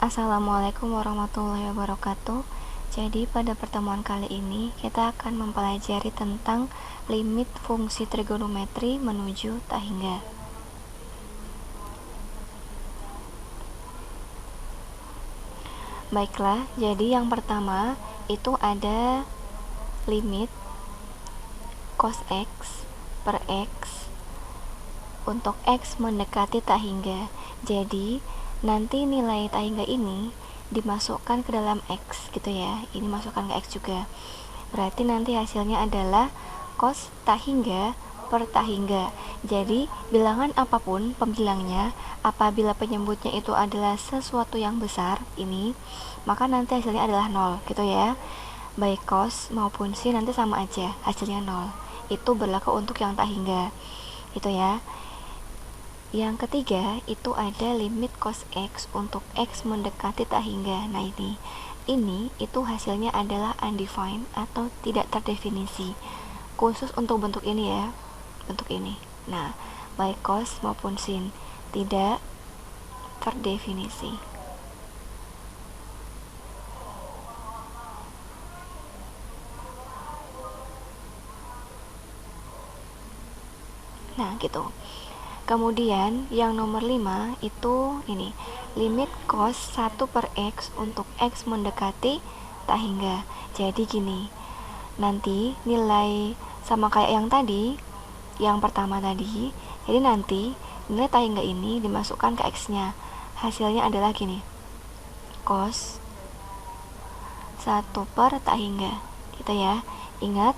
Assalamualaikum warahmatullahi wabarakatuh. Jadi pada pertemuan kali ini kita akan mempelajari tentang limit fungsi trigonometri menuju tak hingga. Baiklah, jadi yang pertama itu ada limit cos x per x untuk x mendekati tak hingga. Jadi nanti nilai tak hingga ini dimasukkan ke dalam x gitu ya. Ini masukkan ke x juga. Berarti nanti hasilnya adalah cos tak hingga per tak hingga. Jadi bilangan apapun pembilangnya, apabila penyebutnya itu adalah sesuatu yang besar ini, maka nanti hasilnya adalah 0 gitu ya. Baik cos maupun sin nanti sama aja, hasilnya 0. Itu berlaku untuk yang tak hingga gitu ya. Yang ketiga itu ada limit cos x untuk x mendekati tak hingga. Nah ini itu hasilnya adalah undefined atau tidak terdefinisi, khusus untuk bentuk ini ya, bentuk ini. Nah baik cos maupun sin tidak terdefinisi. Nah gitu. Kemudian yang nomor 5 itu ini, limit cos 1 per x untuk x mendekati tak hingga. Jadi gini, nanti nilai sama kayak yang tadi, yang pertama tadi. Jadi nanti nilai tak hingga ini dimasukkan ke x nya. Hasilnya adalah gini, cos 1 per tak hingga gitu ya. Ingat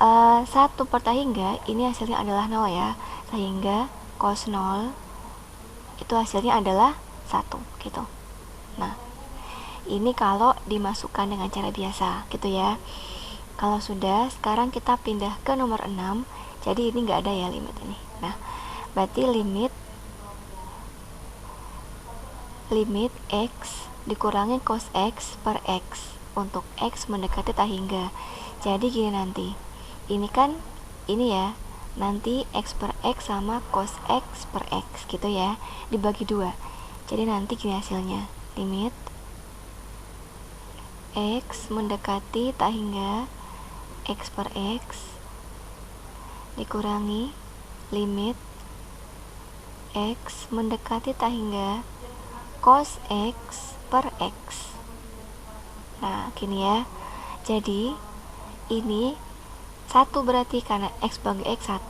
1 per tak hingga ini hasilnya adalah 0 ya, sehingga cos 0 itu hasilnya adalah 1 gitu. Nah ini kalau dimasukkan dengan cara biasa gitu ya. Kalau sudah, sekarang kita pindah ke nomor 6. Jadi ini nggak ada ya limit ini. Nah berarti limit x dikurangi cos x per x untuk x mendekati tak hingga. Jadi gini nanti, ini kan ini ya, nanti x per x sama cos x per x gitu ya, dibagi 2. Jadi nanti gini hasilnya, limit x mendekati tak hingga x per x dikurangi limit x mendekati tak hingga cos x per x. Nah gini ya, jadi ini 1 berarti karena x bagi x 1.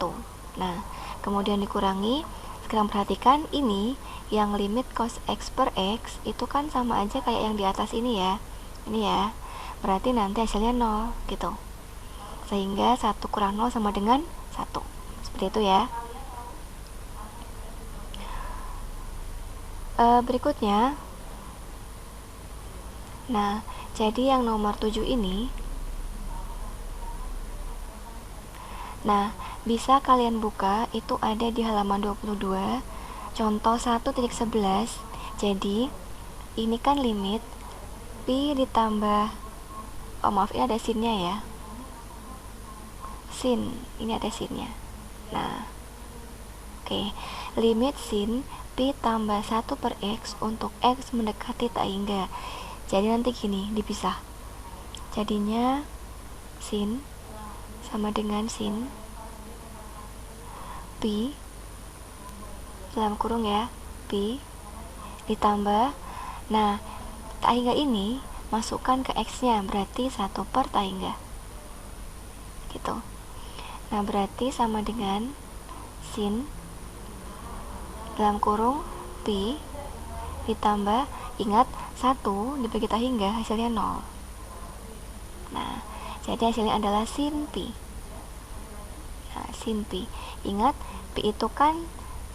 Nah kemudian dikurangi. Sekarang perhatikan ini yang limit cos x per x itu kan sama aja kayak yang di atas ini ya, ini ya. Berarti nanti hasilnya 0 gitu, sehingga 1 kurang 0 sama dengan 1. Seperti itu ya. Berikutnya, nah jadi yang nomor 7 ini, nah bisa kalian buka, itu ada di halaman 22 contoh 1.11. Jadi ini kan limit pi ditambah, oh maaf ini ada sinnya ya, sin, ini ada sinnya. Nah oke, limit sin pi tambah 1 per x untuk x mendekati tak hingga. Jadi nanti gini, dipisah, jadinya sin sama dengan sin pi dalam kurung ya, pi ditambah, nah tak hingga ini masukkan ke x nya, berarti 1 per tak hingga gitu. Nah berarti sama dengan sin dalam kurung pi ditambah, ingat 1 dibagi tak hingga hasilnya 0. Nah jadi hasilnya adalah sin pi. Nah sin pi, ingat pi itu kan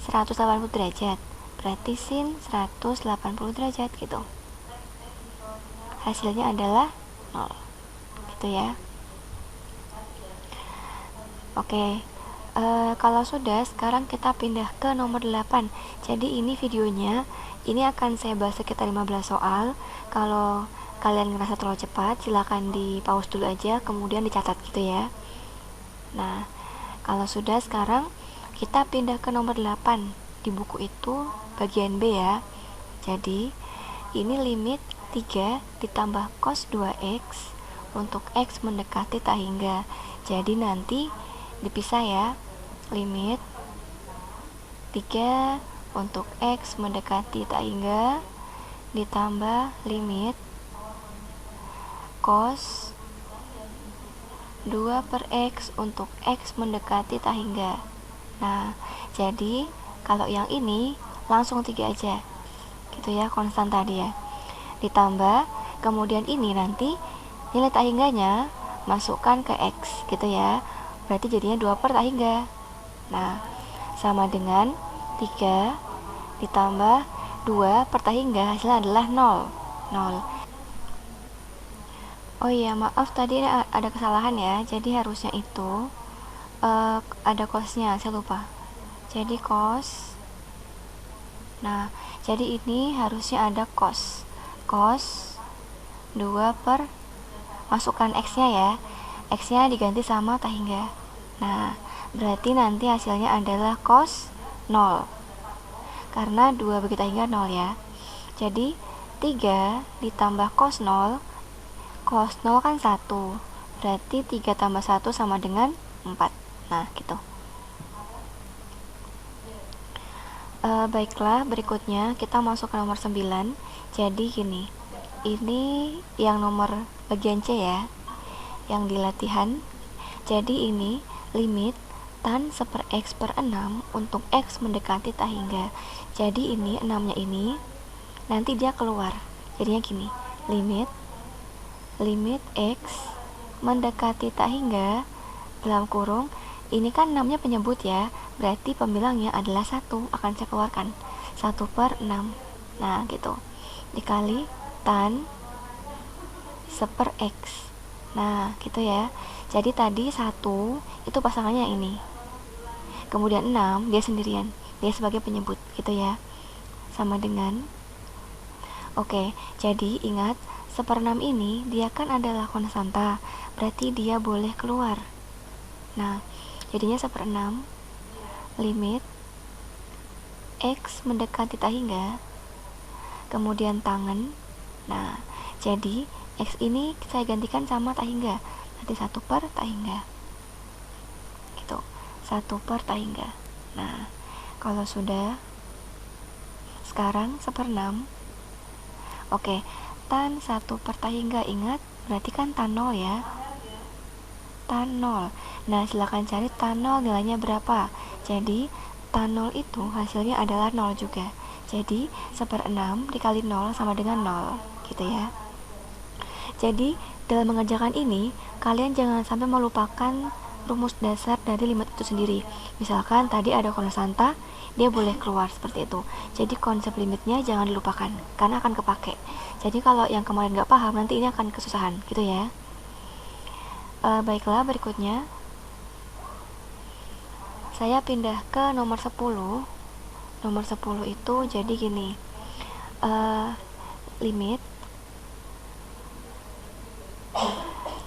180 derajat, berarti sin 180 derajat gitu. Hasilnya adalah 0 gitu ya. Oke, kalau sudah, sekarang kita pindah ke nomor 8. Jadi ini videonya, ini akan saya bahas sekitar 15 soal. Kalau kalian ngerasa terlalu cepat, silakan di pause dulu aja, kemudian dicatat gitu ya. Nah kalau sudah, sekarang kita pindah ke nomor 8 di buku itu, bagian B ya. Jadi ini limit 3 ditambah cos 2x untuk x mendekati tak hingga. Jadi nanti dipisah ya, limit 3 untuk x mendekati tak hingga ditambah limit cos 2 per x untuk x mendekati tak hingga. Nah, jadi kalau yang ini langsung 3 aja gitu ya, konstan tadi ya, ditambah kemudian ini nanti nilai tak hingganya masukkan ke x gitu ya, berarti jadinya 2 per tak hingga. Nah, sama dengan 3 ditambah 2 per tak hingga, hasilnya adalah 0. Oh iya, maaf tadi ada kesalahan ya, jadi harusnya itu ada cosnya, saya lupa. Jadi cos, nah jadi ini harusnya ada cos 2 per, masukkan x nya ya, x nya diganti sama tak hingga. Nah berarti nanti hasilnya adalah cos 0 karena 2 bagi tak hingga 0 ya. Jadi 3 ditambah cos 0, cos 0 kan 1, berarti 3 tambah 1 sama dengan 4. Nah gitu. Baiklah, berikutnya kita masuk ke nomor 9. Jadi gini, ini yang nomor bagian C ya, yang di latihan. Jadi ini limit tan 1/x per 6 untuk x mendekati tak hingga. Jadi ini 6 nya ini nanti dia keluar, jadinya gini, limit x mendekati tak hingga dalam kurung, ini kan 6 nya penyebut ya, berarti pembilangnya adalah 1, akan saya keluarkan 1 per 6. Nah gitu, dikali tan 1/x. Nah gitu ya, jadi tadi 1 itu pasangannya ini, kemudian 6 dia sendirian, dia sebagai penyebut gitu ya, sama dengan, oke, jadi ingat 1/6 ini dia kan adalah konstanta, berarti dia boleh keluar. Nah jadinya 1/6 limit x mendekati tak hingga, kemudian tangen. Nah jadi x ini saya gantikan sama tak hingga, nanti 1 per tak hingga gitu, 1 per tak hingga. Nah kalau sudah, sekarang 1/6. Oke, tan 1 per tak hingga, ingat berarti kan tan 0 ya, tan 0. Nah silakan cari tan 0 nilainya berapa. Jadi tan 0 itu hasilnya adalah 0 juga, jadi 1/6 dikali 0 sama dengan 0 gitu ya. Jadi dalam mengerjakan ini kalian jangan sampai melupakan rumus dasar dari limit itu sendiri. Misalkan tadi ada konstanta, dia boleh keluar seperti itu. Jadi konsep limitnya jangan dilupakan karena akan kepake. Jadi kalau yang kemarin gak paham, nanti ini akan kesusahan gitu ya. Baiklah, berikutnya saya pindah ke nomor 10. Nomor 10 itu jadi gini, limit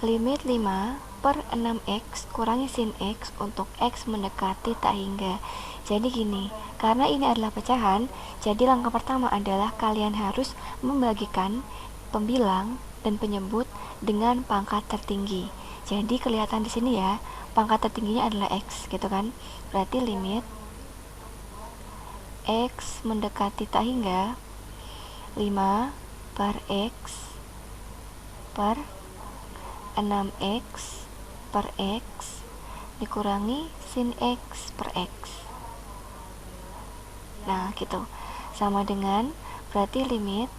5 per 6x kurangi sin x untuk x mendekati tak hingga. Jadi gini, karena ini adalah pecahan, jadi langkah pertama adalah kalian harus membagikan pembilang dan penyebut dengan pangkat tertinggi. Jadi kelihatan di sini ya, pangkat tertingginya adalah x gitu kan. Berarti limit x mendekati tak hingga 5 per x per 6x per x dikurangi sin x per x. Nah gitu, sama dengan, berarti limit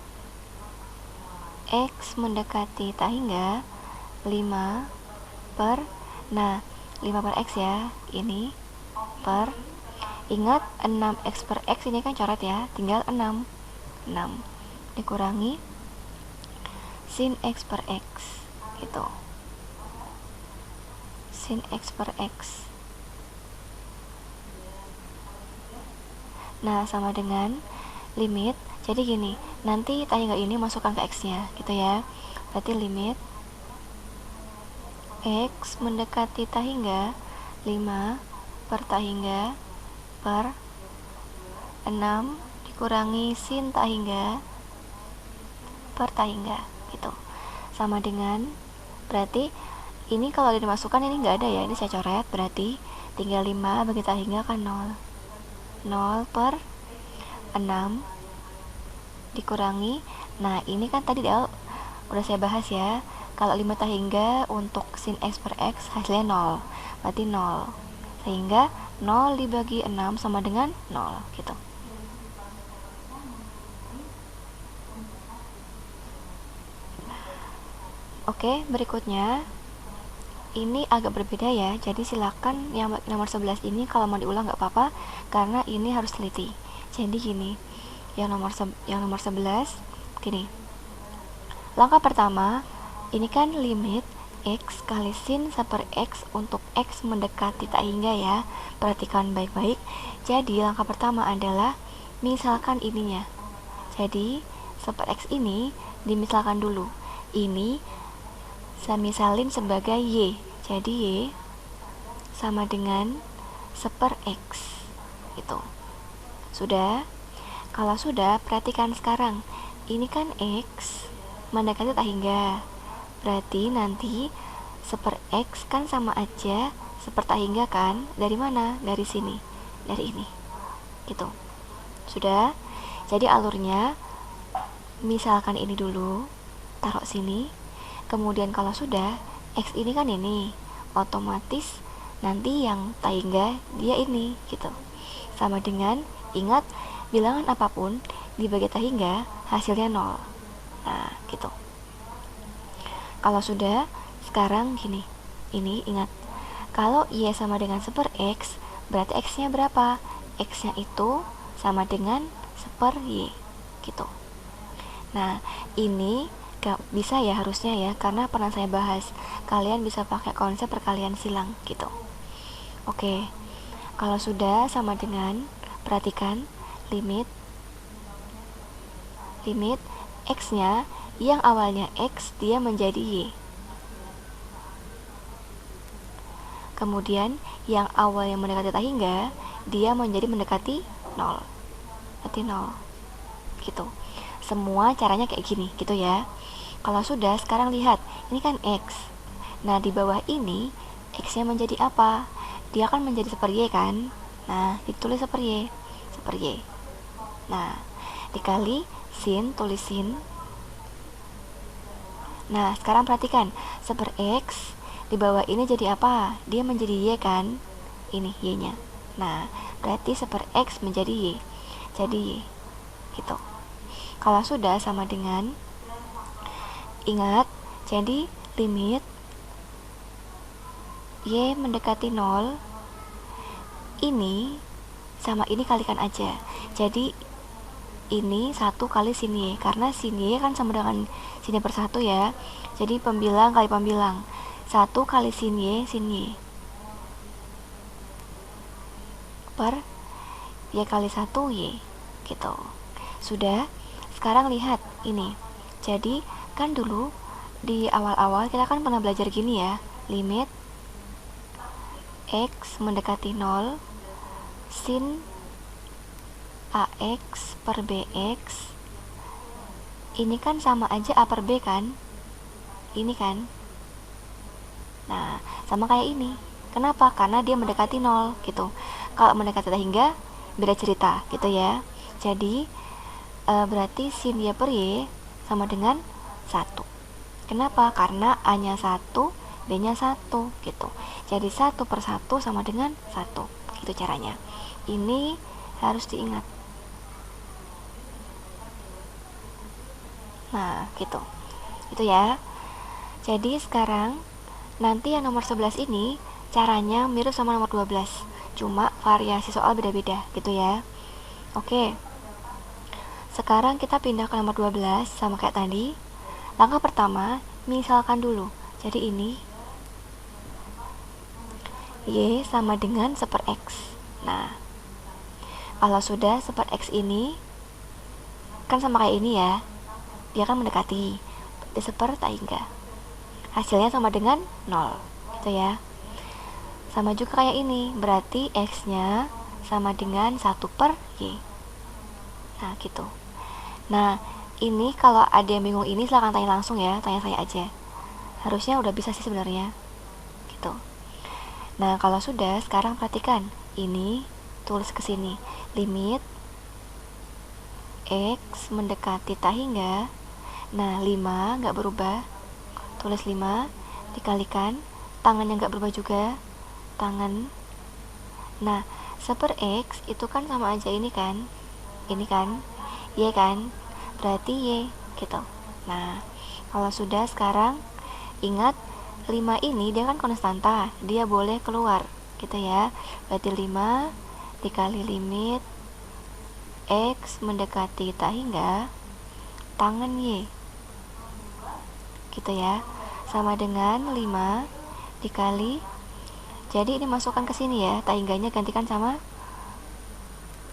x mendekati tak hingga 5 per, nah 5 per x ya, ini per, ingat 6x per x ini kan coret ya, tinggal 6 dikurangi sin x per x gitu, sin x per x. Nah sama dengan limit, jadi gini, nanti tak hingga ini masukkan ke x nya gitu ya, berarti limit x mendekati tak hingga 5 per tak hingga per 6 dikurangi sin tak hingga per tak hingga gitu. Sama dengan, berarti ini kalau dimasukkan ini nggak ada ya, ini saya coret, berarti tinggal 5 bagi tak hingga kan 0 per 6 dikurangi, nah ini kan tadi udah saya bahas ya, kalau 5 tak hingga untuk sin x per x hasilnya 0, berarti 0, sehingga 0 dibagi 6 sama dengan 0 gitu. Oke, berikutnya ini agak berbeda ya, jadi silakan yang nomor 11 ini kalau mau diulang nggak apa-apa, karena ini harus teliti. Jadi gini, yang nomor 11 gini, langkah pertama ini kan limit x kali sin 1 per x untuk x mendekati tak hingga ya, perhatikan baik-baik. Jadi langkah pertama adalah misalkan ininya, jadi 1 per x ini dimisalkan dulu, ini saya misalin sebagai y, jadi y sama dengan 1 per x gitu. Sudah? Kalau sudah, perhatikan sekarang, ini kan x mendekati tak hingga, berarti nanti 1 per x kan sama aja 1 per tak hingga kan, dari mana? Dari sini, dari ini gitu. Sudah? Jadi alurnya misalkan ini dulu, taruh sini, kemudian kalau sudah, x ini kan ini, otomatis nanti yang tak hingga dia ini gitu. Sama dengan, ingat, bilangan apapun dibagi tak hingga hasilnya 0. Nah gitu. Kalau sudah, sekarang gini, ini ingat, kalau y sama dengan 1 per x, berarti x nya berapa? X nya itu sama dengan 1 per y gitu. Nah ini gak bisa ya, harusnya ya, karena pernah saya bahas, kalian bisa pakai konsep perkalian silang gitu. Oke, kalau sudah sama dengan, perhatikan limit x nya yang awalnya x dia menjadi y, kemudian yang awalnya mendekati tak hingga dia menjadi mendekati 0, berarti 0 gitu. Semua caranya kayak gini gitu ya. Kalau sudah, sekarang lihat, ini kan x, nah di bawah ini x nya menjadi apa? Dia kan menjadi 1 per y kan, nah ditulis 1 per y, 1 per y, nah dikali sin, tulis sin. Nah sekarang perhatikan, 1 per x di bawah ini jadi apa? Dia menjadi y kan, ini y nya, nah berarti 1 per x menjadi y, jadi y gitu. Kalau sudah, sama dengan, ingat, jadi limit y mendekati 0 ini sama ini kalikan aja, jadi ini 1 kali sin y, karena sin y kan sama dengan sin y per 1 ya, jadi pembilang kali pembilang, 1 kali sin y per y kali 1 y gitu. Sudah? Sekarang lihat ini, jadi kan dulu di awal-awal kita kan pernah belajar gini ya, limit x mendekati 0 sin ax per bx, ini kan sama aja a per b kan, ini kan, nah sama kayak ini. Kenapa? Karena dia mendekati 0 gitu. Kalau mendekati tak hingga beda cerita gitu ya. Jadi berarti sin y per y sama dengan 1. Kenapa? Karena a nya 1, b nya 1 gitu. Jadi 1 per 1 sama dengan 1 gitu caranya. Ini harus diingat. Nah gitu, itu ya. Jadi sekarang nanti yang nomor 11 ini caranya mirip sama nomor 12, cuma variasi soal beda-beda gitu ya. Oke, sekarang kita pindah ke nomor 12 sama kayak tadi. Langkah pertama, misalkan dulu. Jadi ini y sama dengan 1 per x. Nah, kalau sudah 1 per x ini kan sama kayak ini ya, dia kan mendekati, di 1 per tak hingga, hasilnya sama dengan 0 gitu ya. Sama juga kayak ini, berarti x nya sama dengan 1 per y. Nah gitu. Nah Ini kalau ada yang bingung ini silahkan tanya langsung ya, tanya saya aja. Harusnya udah bisa sih sebenarnya gitu. Nah kalau sudah, sekarang perhatikan ini, tulis ke sini limit X mendekati tak hingga. Nah 5 nggak berubah, tulis 5 dikalikan tangan yang nggak berubah juga, tangan. Nah 1/X itu kan sama aja ini kan Y kan, berarti Y gitu. Nah kalau sudah, sekarang ingat 5 ini dia kan konstanta, dia boleh keluar gitu ya. Berarti 5 dikali limit X mendekati tak hingga tangan Y gitu ya, sama dengan 5 dikali, jadi ini masukkan ke sini ya, tak hingganya gantikan sama,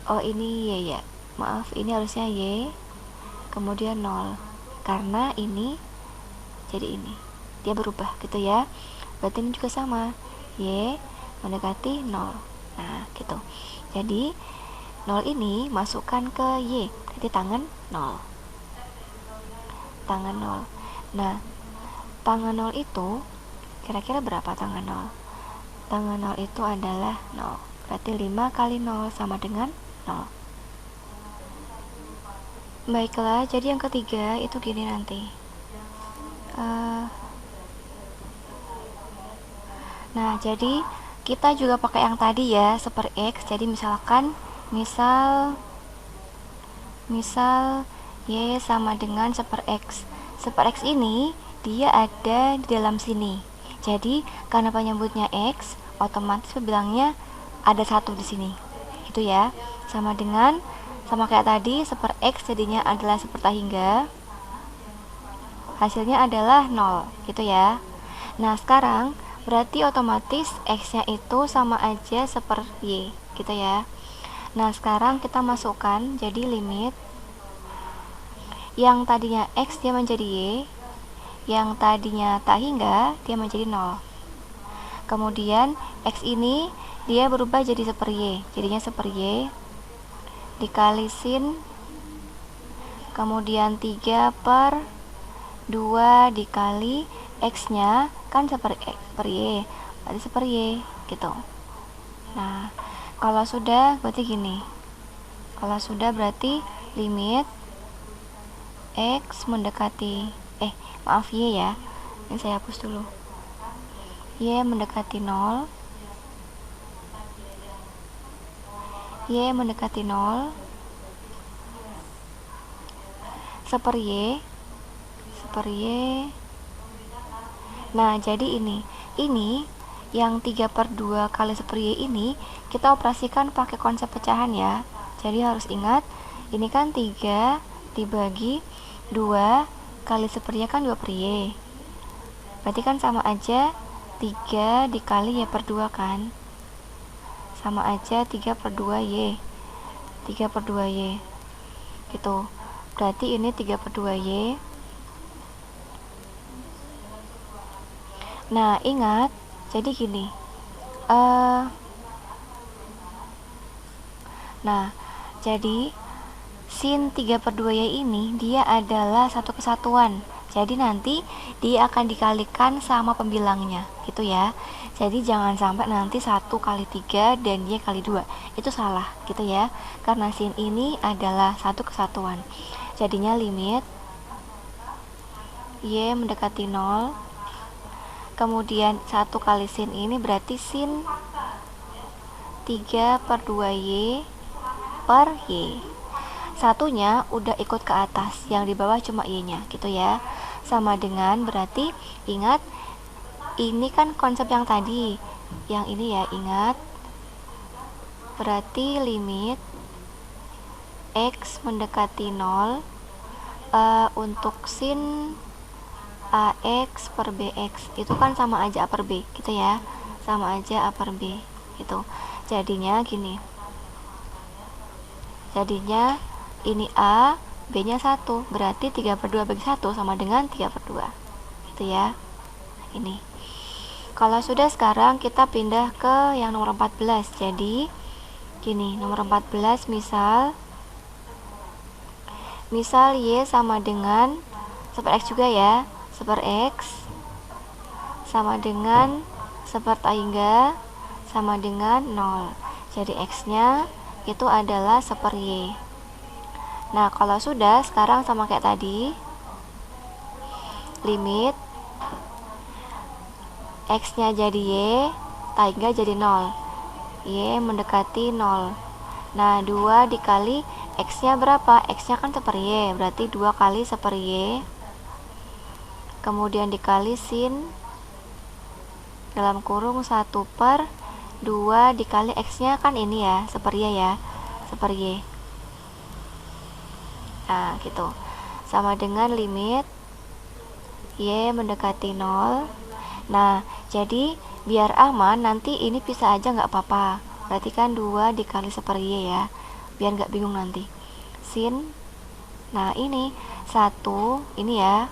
oh ini Y ya, maaf ini harusnya Y kemudian 0, karena ini jadi ini dia berubah gitu ya. Berarti ini juga sama, Y mendekati 0. Nah gitu, jadi 0 ini masukkan ke Y, jadi tangan 0. Tangan 0. Nah tangan 0 itu kira-kira berapa tangan 0? Tangan 0 itu adalah 0. Berarti 5 kali 0 sama dengan 0. Baiklah, jadi yang ketiga itu gini nanti. Nah, jadi kita juga pakai yang tadi ya, 1/X. Jadi misal Y sama dengan 1/X. 1/X ini dia ada di dalam sini. Jadi karena penyebutnya X, otomatis bilangnya ada 1 di sini. Itu ya. Sama kayak tadi, 1/X jadinya adalah 1 tak hingga. Hasilnya adalah 0, gitu ya. Nah, sekarang berarti otomatis X-nya itu sama aja 1/Y, gitu ya. Nah, sekarang kita masukkan jadi limit yang tadinya X dia menjadi Y, yang tadinya tak hingga dia menjadi 0. Kemudian X ini dia berubah jadi 1/Y, jadinya 1/Y dikali sin, kemudian 3/2 dikali X nya kan 1/Y, berarti 1/Y gitu. Nah kalau sudah berarti gini, kalau sudah berarti limit X mendekati Y ya, ini saya hapus dulu, Y mendekati 0, Y mendekati 0, 1/Y. Nah jadi ini yang 3/2 kali 1/Y ini kita operasikan pakai konsep pecahan ya. Jadi harus ingat, ini kan 3 dibagi 2 kali 1/Y kan 2/Y, berarti kan sama aja 3 dikali Y/2 kan, sama aja 3/2Y, 3/2Y gitu. Berarti ini 3/2Y. Nah ingat, jadi gini, nah jadi sin 3/2Y ini dia adalah satu kesatuan, jadi nanti dia akan dikalikan sama pembilangnya gitu ya. Jadi jangan sampai nanti 1 kali 3 dan Y kali 2, itu salah gitu ya, karena sin ini adalah satu kesatuan. Jadinya limit Y mendekati 0, kemudian 1 kali sin ini berarti sin 3/2Y per Y. Satunya udah ikut ke atas, yang di bawah cuma Y nya gitu ya. Sama dengan, berarti ingat ini kan konsep yang tadi, yang ini ya, ingat berarti limit X mendekati 0 untuk sin AX per BX itu kan sama aja A per B gitu ya, sama aja A per B gitu. Jadinya gini, jadinya ini A, B nya 1, berarti 3/2 bagi 1 sama dengan 3/2 gitu ya. Ini kalau sudah, sekarang kita pindah ke yang nomor 14. Jadi gini, nomor 14 misal Misal Y sama dengan 1/X juga ya, 1/X sama dengan 1/3 sama dengan 0. Jadi X-nya itu adalah 1/Y. Nah, kalau sudah, sekarang sama kayak tadi, limit X-nya jadi Y, tangga jadi 0. Y mendekati 0. Nah, 2 dikali X-nya berapa? X-nya kan 1/Y, berarti 2 kali 1/Y. Kemudian dikali sin dalam kurung 1/2 dikali X-nya kan ini ya, 1/Y ya, 1/Y. Nah, gitu. Sama dengan limit Y mendekati 0. Nah, jadi biar aman, nanti ini pisah aja nggak apa-apa. Berarti kan 2 dikali 1/Y ya, biar nggak bingung nanti. Sin, nah ini 1, ini ya,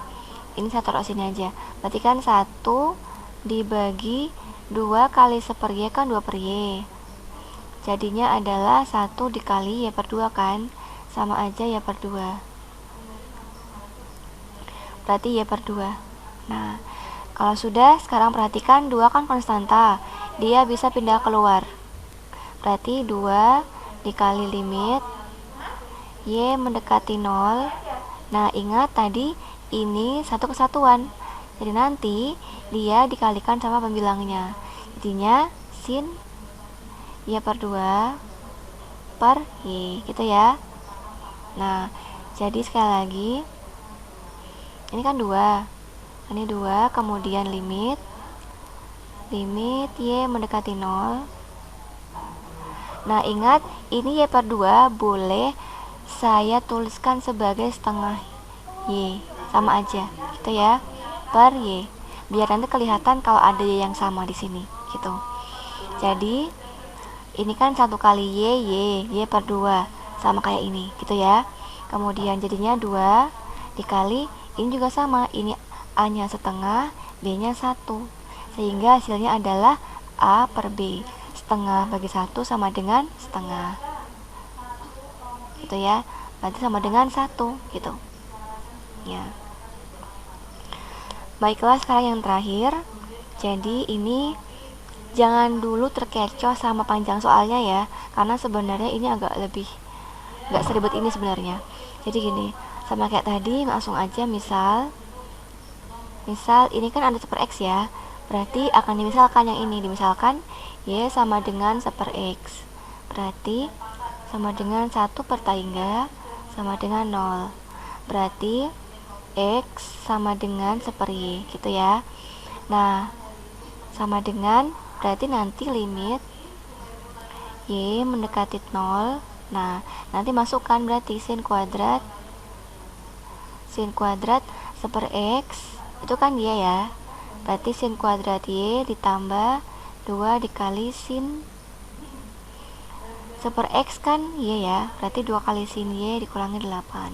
ini saya taruh sini aja. Berarti kan 1 dibagi 2 kali 1/Y kan 2/Y. Jadinya adalah 1 dikali Y/2 kan, sama aja Y/2. Berarti Y/2. Nah, kalau sudah, sekarang perhatikan 2 kan konstanta, dia bisa pindah keluar. Berarti 2 dikali limit Y mendekati 0. Nah, ingat tadi ini satu kesatuan, jadi nanti dia dikalikan sama pembilangnya. Jadinya sin Y/2 per Y, gitu ya. Nah, jadi sekali lagi, ini kan 2, ini 2, kemudian limit Y mendekati 0. Nah, ingat ini Y/2 boleh saya tuliskan sebagai setengah Y, sama aja gitu ya, per Y, biar nanti kelihatan kalau ada Y yang sama di sini gitu. Jadi ini kan 1 kali Y/2 sama kayak ini gitu ya. Kemudian jadinya 2 dikali, ini juga sama, ini A nya setengah, B nya 1, sehingga hasilnya adalah A per B. Setengah bagi 1 sama dengan setengah gitu ya, berarti sama dengan 1 gitu ya. Baiklah, sekarang yang terakhir. Jadi ini jangan dulu terkecoh sama panjang soalnya ya, karena sebenarnya ini agak lebih nggak seribet ini sebenarnya. Jadi gini, sama kayak tadi, langsung aja misal ini kan ada 1/X ya, berarti akan dimisalkan yang ini, dimisalkan Y sama dengan 1/X, berarti sama dengan 1/3 sama dengan 0, berarti X sama dengan 1/Y gitu ya. Nah, sama dengan, berarti nanti limit Y mendekati 0. Nah, nanti masukkan berarti sin kuadrat 1/X itu kan Y ya, berarti sin kuadrat Y ditambah 2 dikali sin 1/X kan Y ya, berarti 2 kali sin Y dikurangi 8.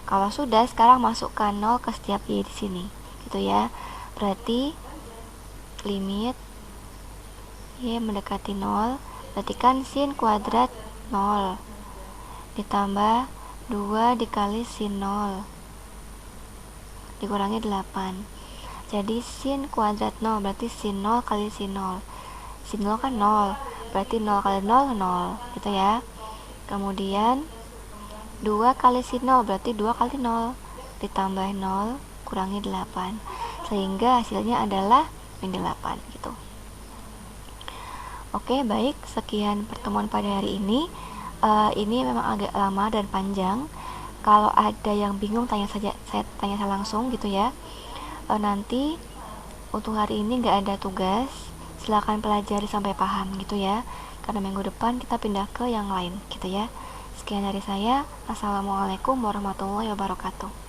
Kalau sudah, sekarang masukkan 0 ke setiap Y di sini gitu ya, berarti limit Y mendekati 0, berarti kan sin kuadrat 0 ditambah 2 dikali sin 0 dikurangi 8. Jadi sin kuadrat 0 berarti sin 0 kali sin 0. Sin 0 kan 0, berarti 0 kali 0 0 gitu ya. Kemudian 2 kali sin 0 berarti 2 kali 0 ditambah 0 kurangi 8, sehingga hasilnya adalah min 8 gitu. Oke, baik, sekian pertemuan pada hari ini. Ini memang agak lama dan panjang. Kalau ada yang bingung, tanya saja, saya tanya saya langsung gitu ya. Nanti untuk hari ini nggak ada tugas, silakan pelajari sampai paham gitu ya, karena minggu depan kita pindah ke yang lain gitu ya. Sekian dari saya. Assalamualaikum warahmatullahi wabarakatuh.